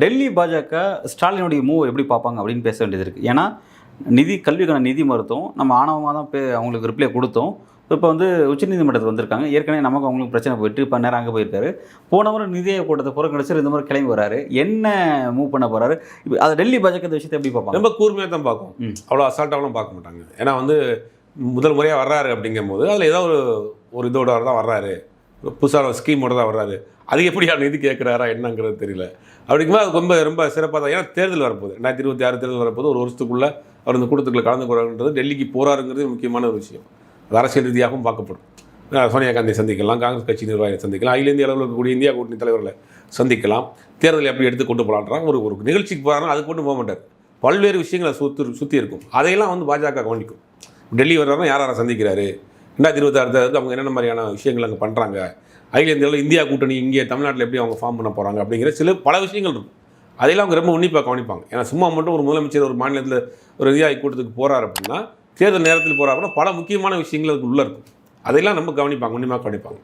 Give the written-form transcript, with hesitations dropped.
டெல்லி பாஜக ஸ்டாலினுடைய மூவ் எப்படி பார்ப்பாங்க அப்படின்னு பேச வேண்டியது இருக்குது. ஏன்னா கல்விக்கான நிதி மறுத்தோம், நம்ம ஆணவமாக தான் அவங்களுக்கு ரிப்ளை கொடுத்தோம். இப்போ வந்து உச்சநீதிமன்றத்துக்கு வந்திருக்காங்க. ஏற்கனவே நமக்கு அவங்களுக்கு பிரச்சனை போயிட்டு இப்போ நேரம் அங்கே போயிருக்காரு. போன முறை நிதி ஆயோக் கூட்டத்தை புறக்கணிச்சு இந்த மாதிரி கிளம்பி வராரு. என்ன மூவ் பண்ண போறாரு? இப்போ அதை டெல்லி பாஜக இந்த விஷயத்தை எப்படி பார்ப்பாங்க? ரொம்ப கூர்மையாக தான் பார்க்கும். அவ்வளோ அசால்ட்டாகவும் பார்க்க மாட்டாங்க. ஏன்னா வந்து முதல் முறையாக வர்றாரு அப்படிங்கும்போது அதில் ஏதோ ஒரு இதோட தான் வர்றாரு, புதுசாக ஸ்கீமோட தான் வர்றாரு. அது எப்படி நிதி கேட்குறாரா என்னங்கிறது தெரியல. அப்படிங்கும்போது அது ரொம்ப ரொம்ப சிறப்பாக தான். ஏன்னா தேர்தல் வரப்போகுது, 2026 தேர்தல் வரப்போது. ஒரு வருஷத்துக்குள்ளே அவர் இந்த கூட்டத்துக்குள்ள கலந்து கொள்ளாருன்றது டெல்லிக்கு போகிறாருங்கிறது முக்கியமான ஒரு விஷயம். அது அரசியல் ரீதியாகவும் பார்க்கப்படும். சோனியா காந்தியை சந்திக்கலாம், காங்கிரஸ் கட்சி நிர்வாகிகளை சந்திக்கலாம், அகில இந்திய அளவில் இருக்கக்கூடிய இந்தியா கூட்டணி தலைவர்களை சந்திக்கலாம். தேர்தலை எப்படி எடுத்து கொண்டு போகலான்றாங்க. ஒரு நிகழ்ச்சிக்கு போகிறாங்க, அதுக்கு கொண்டு போக மாட்டார். பல்வேறு விஷயங்களை சுற்றி இருக்கும். அதையெல்லாம் வந்து பாஜக கவனிக்கும். டெல்லி வர்றாருன்னா யாரை சந்திக்கிறாரு, 2026 தேர்தலுக்கு அவங்க என்னென்ன மாதிரியான விஷயங்கள் அங்கே பண்ணுறாங்க, அகில இந்தியாவில் இந்தியா கூட்டணி இங்கே தமிழ்நாட்டில் எப்படி அவங்க ஃபார்ம் பண்ண போகிறாங்க அப்படிங்கிற பல விஷயங்கள் இருக்கும். அதையெல்லாம் அவங்க ரொம்ப உன்னிப்பாக கவனிப்பாங்க. ஏன்னா சும்மா மட்டும் ஒரு முதலமைச்சர் ஒரு மாநிலத்தில் ஒரு இந்தியா கூட்டத்துக்கு போகிறார் அப்படின்னா, தேர்தல் நேரத்தில் போகிறாருன்னா பல முக்கியமான விஷயங்கள் அதுக்கு உள்ளே இருக்கும். அதையெல்லாம் ரொம்ப கவனிப்பாங்க, உன்னிப்பாக கவனிப்பாங்க.